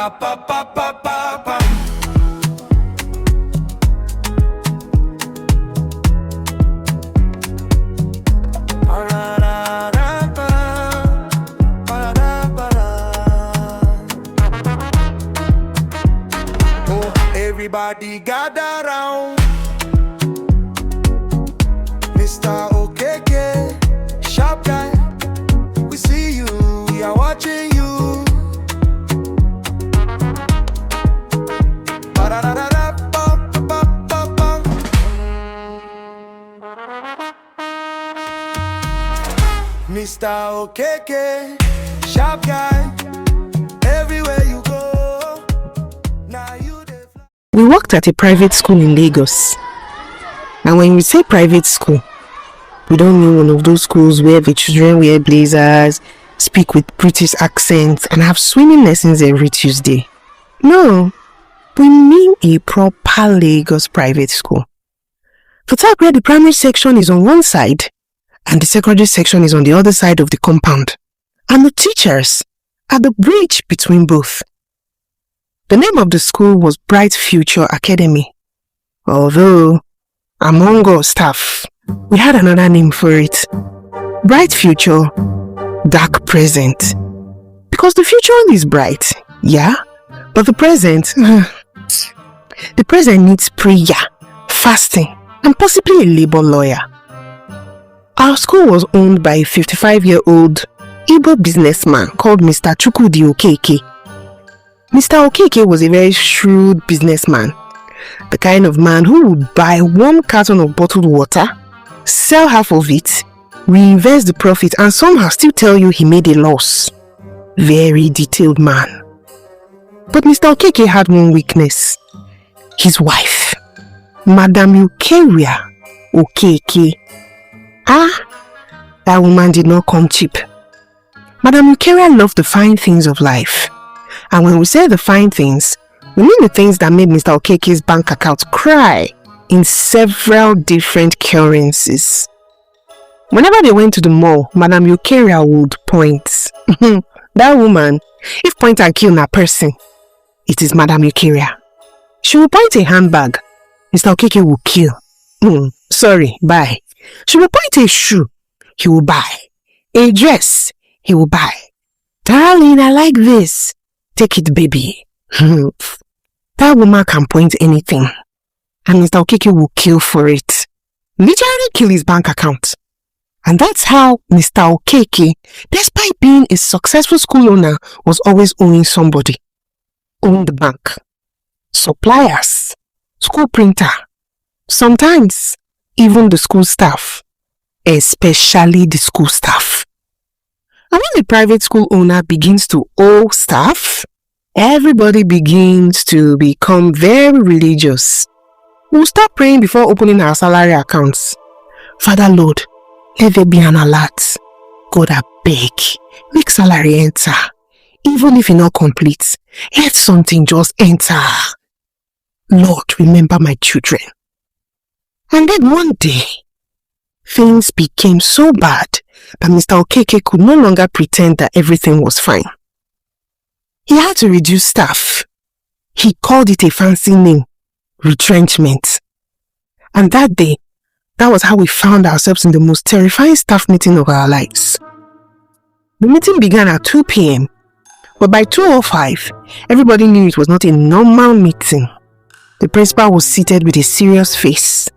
pa pa pa pa pa. Oh, everybody gather round. Mr. Okeke, sharp guy, we see you, we are watching you. Mr. Okeke, sharp guy, everywhere you go. Now you dey fly. We worked at a private school in Lagos. And when we say private school, we don't mean one of those schools where the children wear blazers, speak with British accents, and have swimming lessons every Tuesday. No, we mean a proper Lagos private school. The type where the primary section is on one side and the secondary section is on the other side of the compound, and the teachers are the bridge between both. The name of the school was Bright Future Academy, although among our staff, we had another name for it. Bright Future, Dark Present. Because the future is bright, yeah, but the present needs prayer, fasting, and possibly a labor lawyer. Our school was owned by a 55-year-old Igbo businessman called Mr. Okeke. Mr. Okeke was a very shrewd businessman, the kind of man who would buy 1 carton of bottled water, sell half of it, reinvest the profit, and somehow still tell you he made a loss. Very detailed man. But Mr. Okeke had one weakness: his wife, Madam Okeke. That woman did not come cheap. Madam loved the fine things of life. And when we say the fine things, we mean the things that made Mr. Okeke's bank account cry in several different currencies. Whenever they went to the mall, Madam Eukaria would point. That woman, if point and kill a person, it is Madam Eukaria. She will point a handbag, Mr. Okeke will kill. Sorry, buy. She will point a shoe, he will buy. A dress, he will buy. Darling, I like this. Take it, baby. That woman can point anything, and Mr. Okeke will kill for it. Literally kill his bank account. And that's how Mr. Okeke, despite being a successful school owner, was always owing somebody. Owned the bank, suppliers, school printer, sometimes even the school staff, especially the school staff. And when the private school owner begins to owe staff, everybody begins to become very religious. We'll start praying before opening our salary accounts. Father Lord, let there be an alert. God, I beg, make salary enter. Even if it's not complete, let something just enter. Lord, remember my children. And then one day, things became so bad that Mr. Okeke could no longer pretend that everything was fine. He had to reduce staff. He called it a fancy name, retrenchment. And that day, that was how we found ourselves in the most terrifying staff meeting of our lives. The meeting began at 2 p.m. But by 2:05, everybody knew it was not a normal meeting. The principal was seated with a serious face.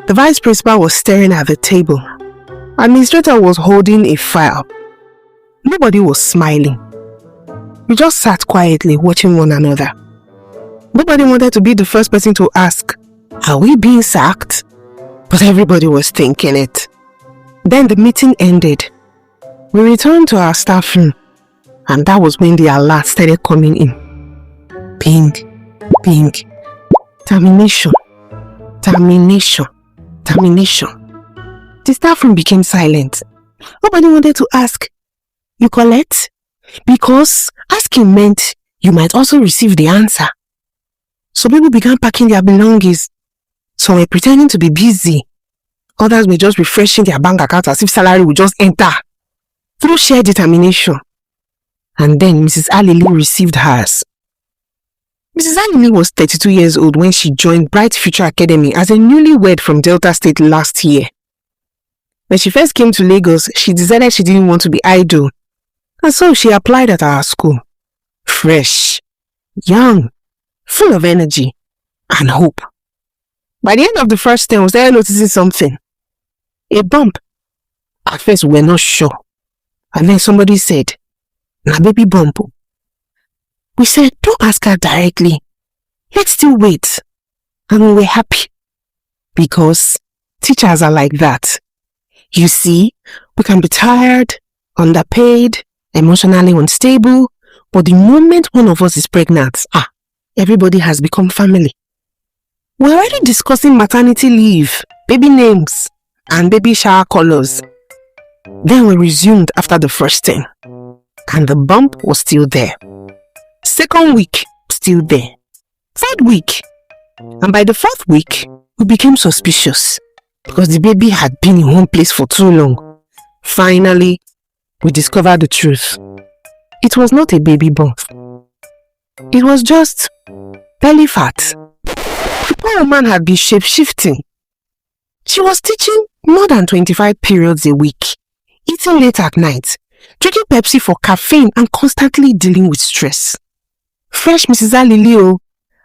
The vice principal was staring at the table. Administrator was holding a file. Nobody was smiling. We just sat quietly watching one another. Nobody wanted to be the first person to ask, "Are we being sacked?" But everybody was thinking it. Then the meeting ended. We returned to our staff room, and that was when the alert started coming in. Ping, ping, termination, termination, termination. The staff room became silent. Nobody wanted to ask, "You collect?" Because asking meant you might also receive the answer. So people began packing their belongings. Some were pretending to be busy. Others were just refreshing their bank account as if salary would just enter. Through sheer determination. And then Mrs. Alili received hers. Mrs. Alili was 32 years old when she joined Bright Future Academy as a newlywed from Delta State last year. When she first came to Lagos, she decided she didn't want to be idle, and so she applied at our school. Fresh, young, full of energy and hope. By the end of the first term, we started noticing something. A bump. At first, we were not sure. And then somebody said, "Na baby bump." We said, "Don't ask her directly. Let's still wait." And we were happy. Because teachers are like that. You see, we can be tired, underpaid, emotionally unstable, but the moment one of us is pregnant, everybody has become family. We're already discussing maternity leave, baby names, and baby shower colors. Then we resumed after the first term, and the bump was still there. Second week, still there. Third week, and by the fourth week, we became suspicious because the baby had been in one place for too long. Finally, we discovered the truth. It was not a baby bump. It was just belly fat. The poor woman had been shape-shifting. She was teaching more than 25 periods a week, eating late at night, drinking Pepsi for caffeine and constantly dealing with stress. Fresh Mrs. Alili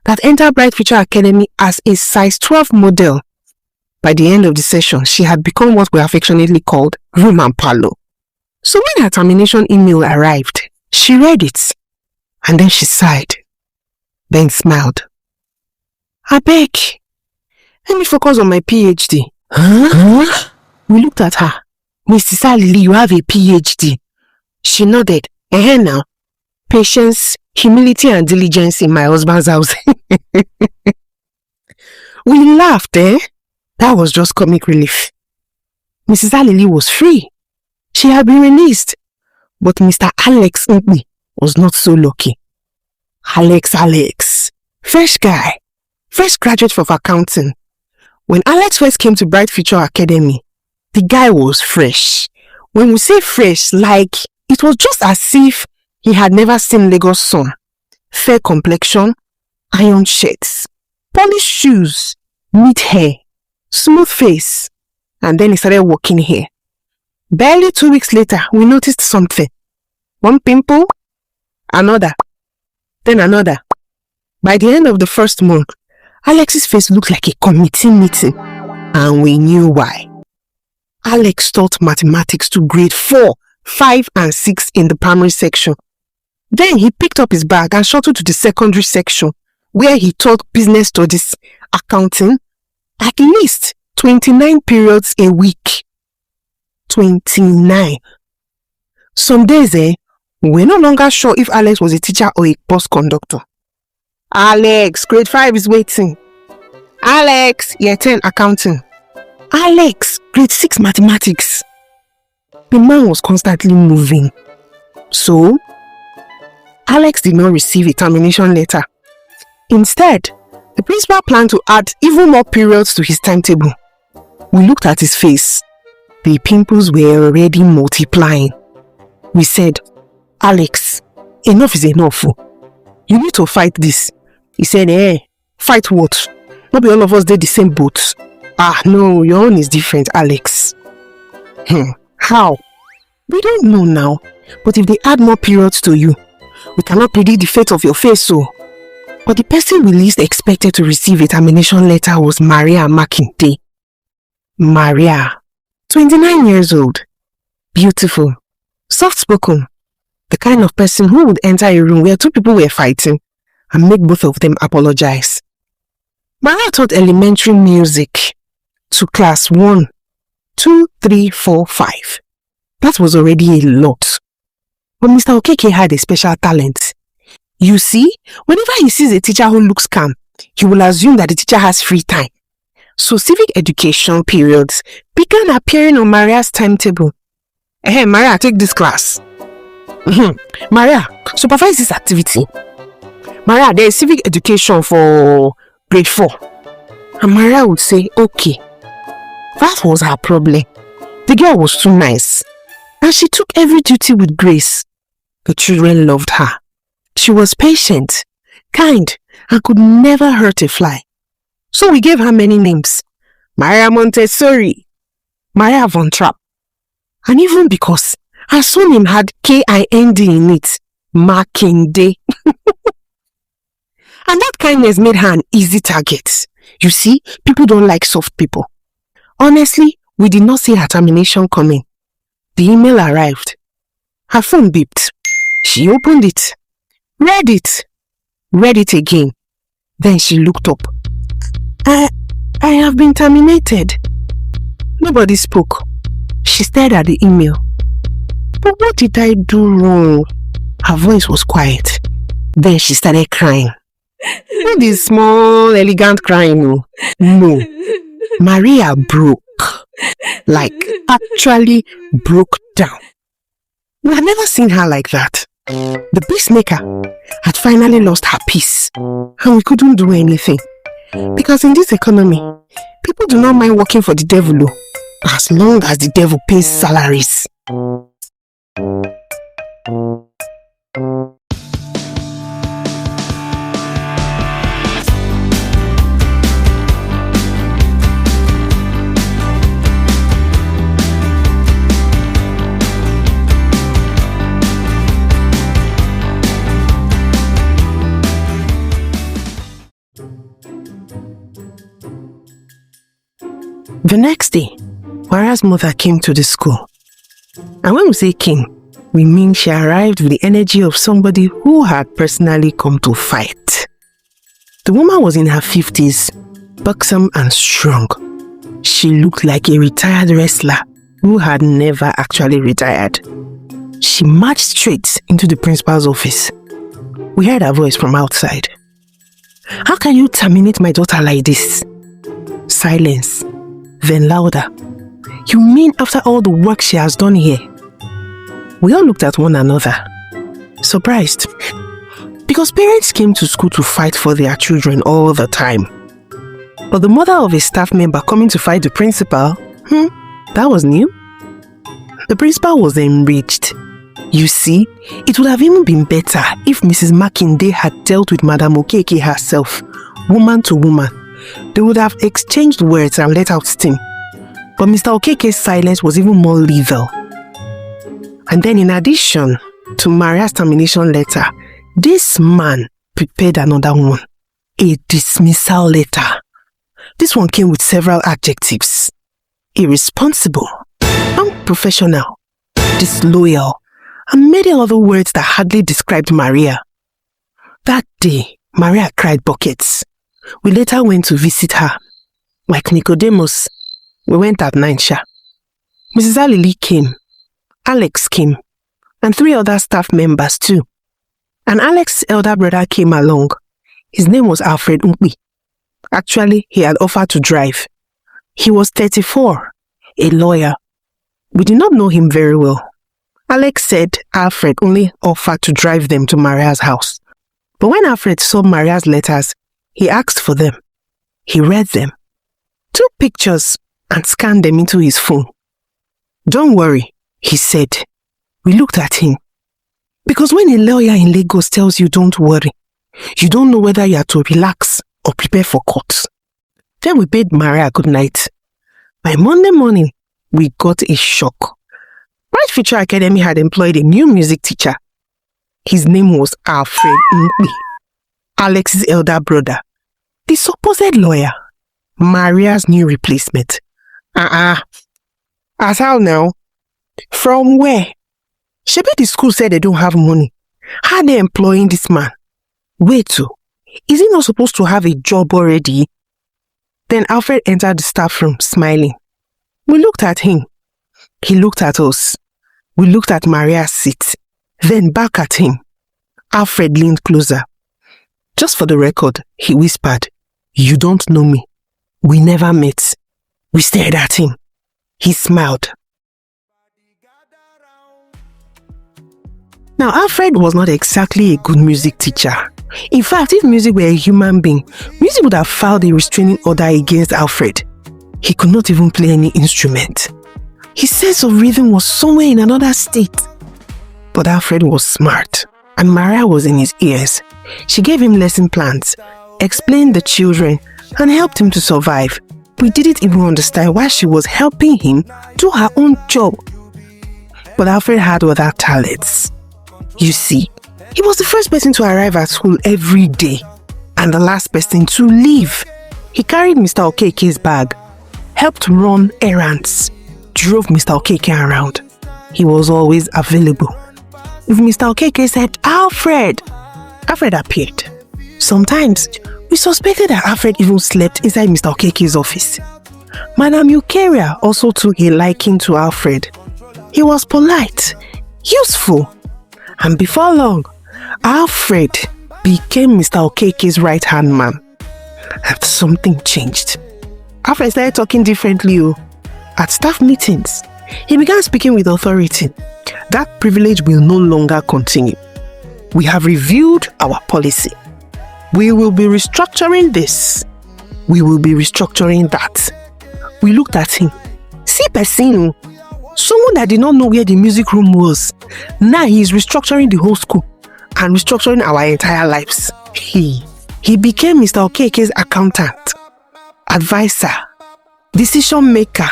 that entered Bright Future Academy as a size 12 model. By the end of the session, she had become what we affectionately called room and parlor. So when her termination email arrived, she read it and then she sighed, then smiled. "Abeg, let me focus on my PhD. Huh? We looked at her. "Mrs. Alili, you have a PhD. She nodded. Now. Patience, humility and diligence in my husband's house. We laughed, That was just comic relief. Mrs. Alili was free. She had been released. But Mr. Alex Nkmi was not so lucky. Alex. Fresh guy. Fresh graduate of accounting. When Alex first came to Bright Future Academy, the guy was fresh. When we say fresh, like it was just as if he had never seen Lagos sun. Fair complexion, iron shirts, polished shoes, neat hair, smooth face, and then he started walking here. Barely 2 weeks later, we noticed something. One pimple, another, then another. By the end of the first month, Alex's face looked like a committee meeting, and we knew why. Alex taught mathematics to grade 4, 5, and 6 in the primary section. Then he picked up his bag and shuttled to the secondary section, where he taught business studies, accounting, at least 29 periods a week. 29. Some days, we're no longer sure if Alex was a teacher or a bus conductor. Alex, grade 5 is waiting. Alex, year 10 accounting. Alex, grade 6 mathematics. The man was constantly moving. So, Alex did not receive a termination letter. Instead, the principal planned to add even more periods to his timetable. We looked at his face. The pimples were already multiplying. We said, "Alex, enough is enough. You need to fight this." He said, "Fight what? Not be all of us did the same boat." No, your own is different, Alex." How? We don't know now, but if they add more periods to you, we cannot predict the fate of your face, But the person we least expected to receive a termination letter was Maria Makinde. Maria, 29 years old, beautiful, soft-spoken, the kind of person who would enter a room where two people were fighting and make both of them apologize. Maria taught elementary music to class 1, 2, 3, 4, 5. That was already a lot. But Mr. Okeke had a special talent. You see, whenever he sees a teacher who looks calm, he will assume that the teacher has free time. So civic education periods began appearing on Maria's timetable. Maria, take this class. Maria, supervise this activity. Maria, there is civic education for grade 4. And Maria would say, okay. That was her problem. The girl was too nice. And she took every duty with grace. The children loved her. She was patient, kind, and could never hurt a fly. So we gave her many names. Maria Montessori, Maria Von Trapp, and even because her surname had K-I-N-D in it, Makinde. And that kindness made her an easy target. You see, people don't like soft people. Honestly, we did not see her termination coming. The email arrived. Her phone beeped. She opened it, read it again. Then she looked up. I have been terminated. Nobody spoke. She stared at the email. But what did I do wrong? Her voice was quiet. Then she started crying. Not this small, elegant crying, no. Maria broke. Like, actually broke down. We had never seen her like that. The peacemaker had finally lost her peace, and we couldn't do anything. Because in this economy, people do not mind working for the devil, as long as the devil pays salaries. The next day, Maria's mother came to the school. And when we say came, we mean she arrived with the energy of somebody who had personally come to fight. The woman was in her 50s, buxom and strong. She looked like a retired wrestler who had never actually retired. She marched straight into the principal's office. We heard her voice from outside. "How can you terminate my daughter like this?" Silence. Then louder. "You mean after all the work she has done here?" We all looked at one another, surprised. Because parents came to school to fight for their children all the time. But the mother of a staff member coming to fight the principal, that was new. The principal was enraged. You see, it would have even been better if Mrs. Makinde had dealt with Madam Okeke herself, woman to woman. They would have exchanged words and let out steam. But Mr. Okeke's silence was even more lethal. And then in addition to Maria's termination letter, this man prepared another one, a dismissal letter. This one came with several adjectives: irresponsible, unprofessional, disloyal, and many other words that hardly described Maria. That day, Maria cried buckets. We later went to visit her. Like Nicodemus, we went at 9 sharp. Mrs. Alili came, Alex came, and 3 other staff members too. And Alex's elder brother came along. His name was Alfred Umpi. Actually, he had offered to drive. He was 34, a lawyer. We did not know him very well. Alex said Alfred only offered to drive them to Maria's house. But when Alfred saw Maria's letters, he asked for them. He read them, took pictures, and scanned them into his phone. "Don't worry," he said. We looked at him. Because when a lawyer in Lagos tells you don't worry, you don't know whether you are to relax or prepare for court. Then we bade Maria good night. By Monday morning, we got a shock. Bright Future Academy had employed a new music teacher. His name was Alfred Nkwi, Alex's elder brother. The supposed lawyer, Maria's new replacement. As how now? From where? Shebi the school said they don't have money. How are they employing this man? Wait too. Is he not supposed to have a job already? Then Alfred entered the staff room, smiling. We looked at him. He looked at us. We looked at Maria's seat. Then back at him. Alfred leaned closer. Just for the record, he whispered, "You don't know me. We never met." We stared at him. He smiled. Now, Alfred was not exactly a good music teacher. In fact, if music were a human being, music would have filed a restraining order against Alfred. He could not even play any instrument. His sense of rhythm was somewhere in another state. But Alfred was smart, and Maria was in his ears. She gave him lesson plans, explained the children, and helped him to survive. We didn't even understand why she was helping him do her own job. But Alfred had other talents. You see, he was the first person to arrive at school every day and the last person to leave. He carried Mr. Okeke's bag, helped run errands, drove Mr. Okeke around. He was always available. If Mr. Okeke said, Alfred appeared. Sometimes, we suspected that Alfred even slept inside Mr. Okeke's office. Madam Eucharia also took a liking to Alfred. He was polite, useful, and before long, Alfred became Mr. Okeke's right-hand man. And something changed. Alfred started talking differently. At staff meetings, he began speaking with authority. That privilege will no longer continue. We have reviewed our policy. We will be restructuring this. We will be restructuring that. We looked at him. See person, someone that did not know where the music room was. Now he is restructuring the whole school and restructuring our entire lives. He became Mr. Okeke's accountant, advisor, decision maker.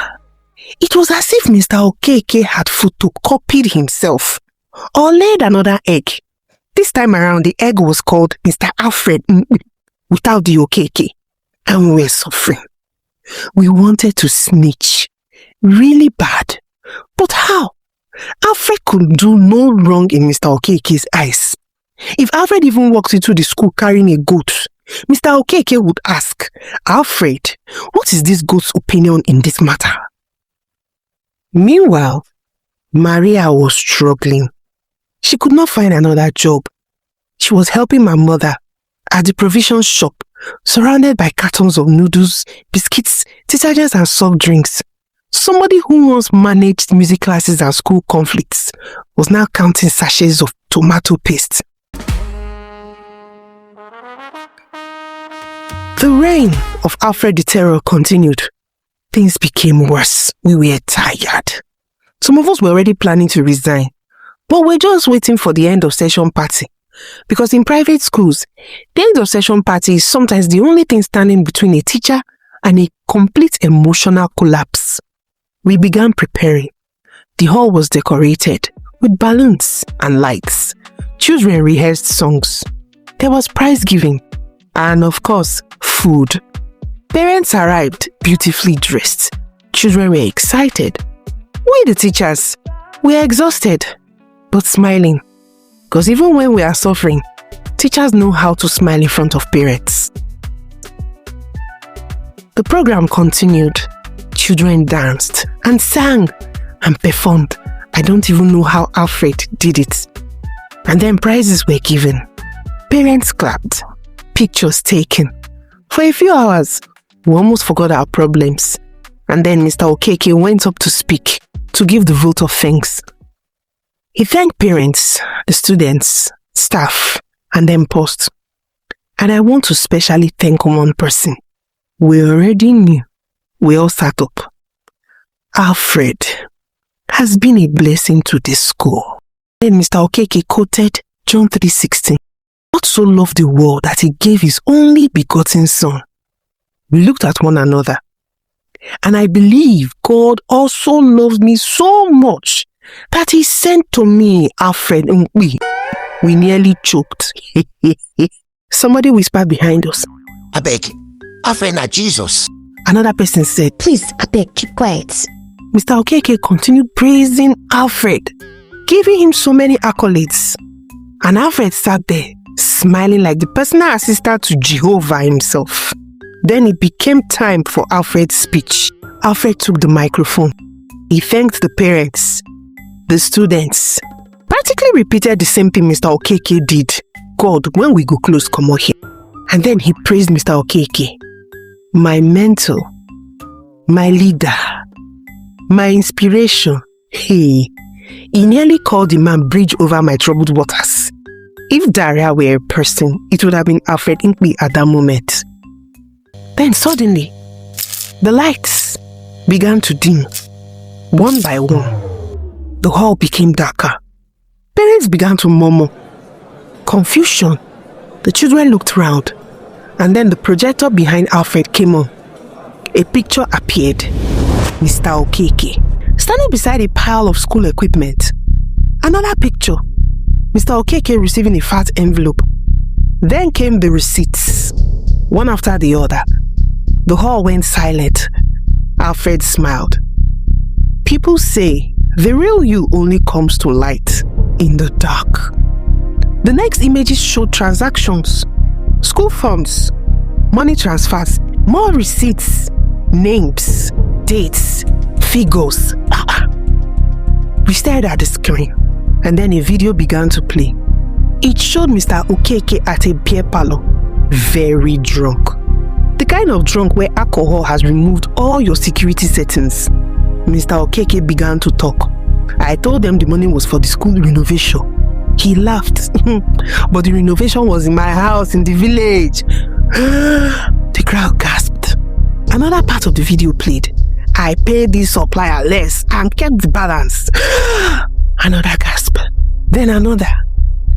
It was as if Mr. Okeke had photocopied himself or laid another egg. This time around, the egg was called Mr. Alfred without the Okeke, and we were suffering. We wanted to snitch really bad. But how? Alfred could do no wrong in Mr. Okeke's eyes. If Alfred even walked into the school carrying a goat, Mr. Okeke would ask, Alfred, what is this goat's opinion in this matter? Meanwhile, Maria was struggling. She could not find another job. She was helping my mother at the provision shop, surrounded by cartons of noodles, biscuits, detergents and soft drinks. Somebody who once managed music classes and school conflicts was now counting sachets of tomato paste. The reign of Alfred the Terror continued. Things became worse. We were tired. Some of us were already planning to resign, but we're just waiting for the end of session party. Because in private schools, the end of session party is sometimes the only thing standing between a teacher and a complete emotional collapse. We began preparing. The hall was decorated with balloons and lights. Children rehearsed songs. There was prize giving. And of course, food. Parents arrived beautifully dressed. Children were excited. We, the teachers, were exhausted, but smiling. Because even when we are suffering, teachers know how to smile in front of parents. The program continued. Children danced and sang and performed. I don't even know how Alfred did it. And then prizes were given. Parents clapped. Pictures taken. For a few hours, we almost forgot our problems. And then Mr. Okeke went up to speak, to give the vote of thanks. He thanked parents, the students, staff, and then paused. And I want to specially thank one person. We already knew. We all sat up. Alfred has been a blessing to this school. Then Mr. Okeke quoted John 3:16. God so loved the world that he gave his only begotten son. We looked at one another. And I believe God also loves me so much that he sent to me Alfred Nkwi. We nearly choked. Somebody whispered behind us, Abeg, Alfred na Jesus. Another person said, Please, abeg, keep quiet. Mr. Okeke continued praising Alfred, giving him so many accolades. And Alfred sat there, smiling like the personal assistant to Jehovah himself. Then it became time for Alfred's speech. Alfred took the microphone. He thanked the parents, the students, practically repeated the same thing Mr. Okeke did. God, when we go close, come on here. And then he praised Mr. Okeke, my mentor, my leader, my inspiration. He nearly called the man bridge over my troubled waters. If Daria were a person, it would have been Alfred Nkwi at that moment. Then suddenly, the lights began to dim. One by one, the hall became darker. Parents began to murmur. Confusion. The children looked round. And then the projector behind Alfred came on. A picture appeared. Mr. Okeke, standing beside a pile of school equipment. Another picture. Mr. Okeke receiving a fat envelope. Then came the receipts, one after the other. The hall went silent. Alfred smiled. People say the real you only comes to light in the dark. The next images showed transactions, school funds, money transfers, more receipts, names, dates, figures. We stared at the screen, and then a video began to play. It showed Mr. Okeke at a beer parlor, very drunk. The kind of drunk where alcohol has removed all your security settings. Mr. Okeke began to talk. I told them the money was for the school renovation. He laughed. But the renovation was in my house in the village. The crowd gasped. Another part of the video played. I paid this supplier less and kept the balance. Another gasp. Then another.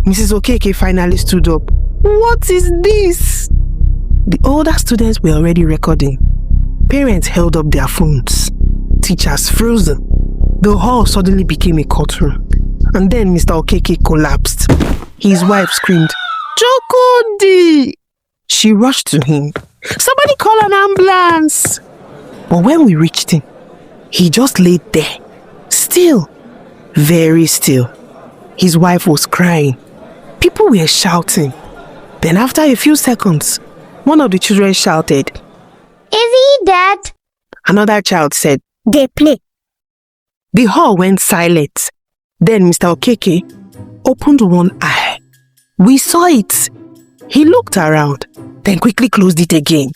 Mrs. Okeke finally stood up. What is this? The older students were already recording. Parents held up their phones. Teachers frozen. The hall suddenly became a courtroom. And then Mr. Okeke collapsed. His wife screamed, Chokudi! She rushed to him. Somebody call an ambulance! But when we reached him, he just laid there. Still. Very still. His wife was crying. People were shouting. Then after a few seconds, one of the children shouted, Is he dead? Another child said, They play. The hall went silent. Then Mr. Okeke opened one eye. We saw it. He looked around, then quickly closed it again.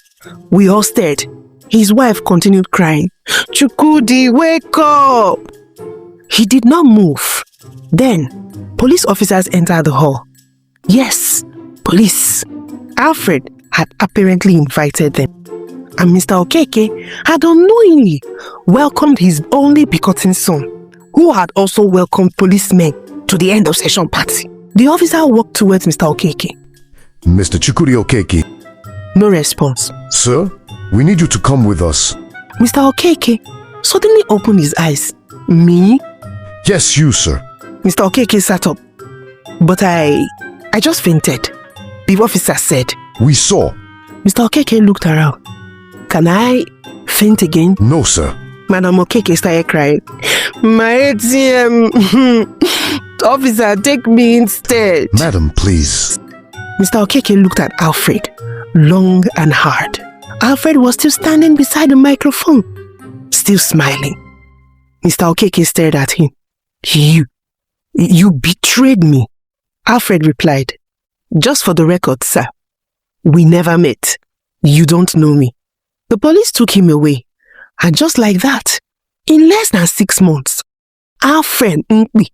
We all stared. His wife continued crying, Chukudi, wake up! He did not move. Then, police officers entered the hall. Yes, police. Alfred had apparently invited them. And Mr. Okeke had unknowingly welcomed his only begotten son, who had also welcomed policemen to the end of session party. The officer walked towards Mr. Okeke. Mr. Chukudi Okeke. No response. Sir, we need you to come with us. Mr. Okeke suddenly opened his eyes. Me? Yes, you, sir. Mr. Okeke sat up. But I just fainted. The officer said. We saw. Mr. Okeke looked around. Can I faint again? No, sir. Madam Okeke started crying. My ATM. Officer, take me instead. Madam, please. Mr. Okeke looked at Alfred, long and hard. Alfred was still standing beside the microphone, still smiling. Mr. Okeke stared at him. You betrayed me. Alfred replied, Just for the record, sir, we never met. You don't know me. The police took him away. And just like that, in less than 6 months, Alfred Nkwi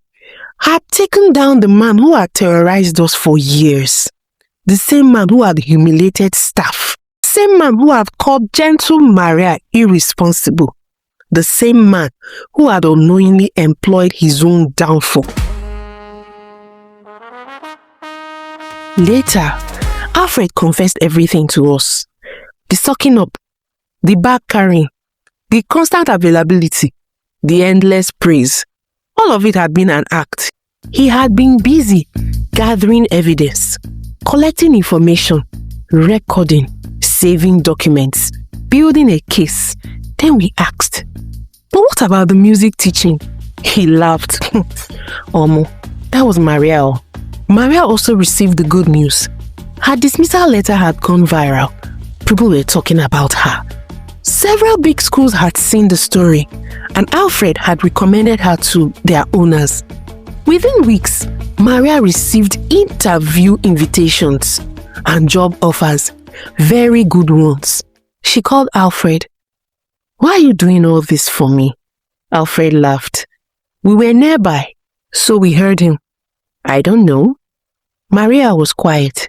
had taken down the man who had terrorized us for years. The same man who had humiliated staff. Same man who had called gentle Maria irresponsible. The same man who had unknowingly employed his own downfall. Later, Alfred confessed everything to us. The sucking up, the bag carrying, the constant availability, the endless praise. All of it had been an act. He had been busy gathering evidence, collecting information, recording, saving documents, building a case. Then we asked, but what about the music teaching? He laughed. Omo, that was Maria. Maria also received the good news. Her dismissal letter had gone viral. People were talking about her. Several big schools had seen the story, and Alfred had recommended her to their owners. Within weeks, Maria received interview invitations and job offers, very good ones. She called Alfred. Why are you doing all this for me? Alfred laughed. We were nearby, so we heard him. I don't know. Maria was quiet.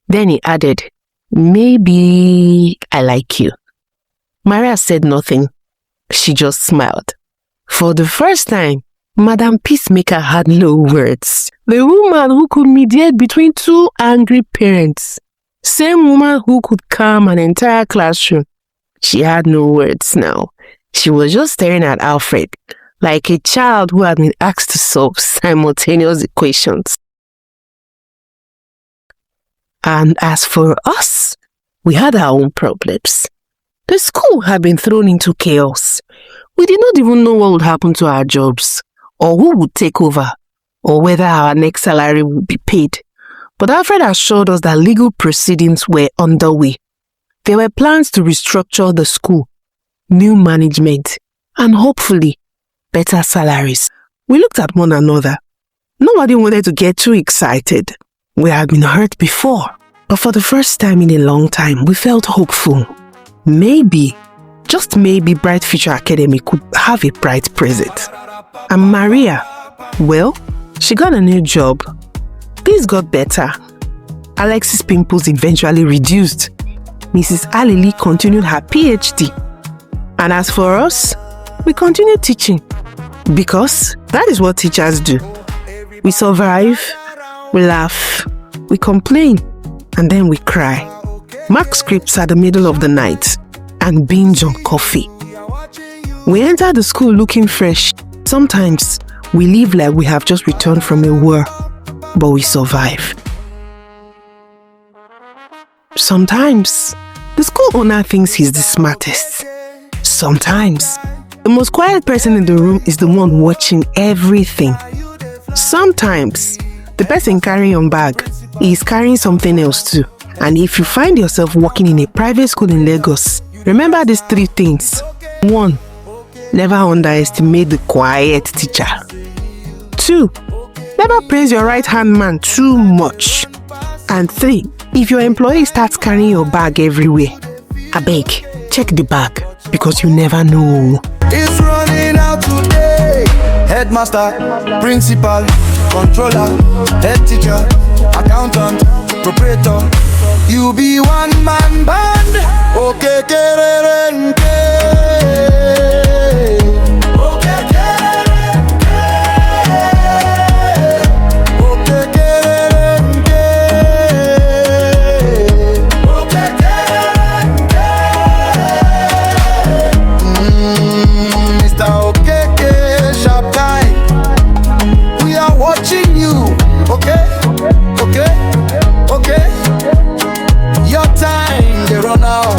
Then he added, maybe I like you. Maria said nothing. She just smiled. For the first time, Madam Peacemaker had no words. The woman who could mediate between two angry parents Same woman who could calm an entire classroom. She had no words now. She was just staring at Alfred like a child who had been asked to solve simultaneous equations. And as for us, we had our own problems. The school had been thrown into chaos. We did not even know what would happen to our jobs, or who would take over, or whether our next salary would be paid. But Alfred assured us that legal proceedings were underway. There were plans to restructure the school, new management, and hopefully better salaries. We looked at one another. Nobody wanted to get too excited. We had been hurt before, but for the first time in a long time, we felt hopeful. Maybe, just maybe, Bright Future Academy could have a bright present. And Maria, well, she got a new job. Things got better. Alex's pimples eventually reduced. Mrs. Alili continued her PhD. And as for us, we continued teaching. Because that is what teachers do. We survive, we laugh, we complain, and then we cry. Mark scripts at the middle of the night and binge on coffee. We enter the school looking fresh. Sometimes we live like we have just returned from a war, but we survive. Sometimes the school owner thinks he's the smartest. Sometimes the most quiet person in the room is the one watching everything. Sometimes the person carrying your bag is carrying something else too. And if you find yourself working in a private school in Lagos, remember these 3 things. 1. Never underestimate the quiet teacher. 2. Never praise your right-hand man too much. And 3. If your employee starts carrying your bag everywhere, abeg, check the bag because you never know. It's running out today. Headmaster, principal, controller, head teacher, accountant, proprietor. You be one man band. Okeke. Mr. Okeke, sharp guy. We are watching you. Okay? Your time, they run out.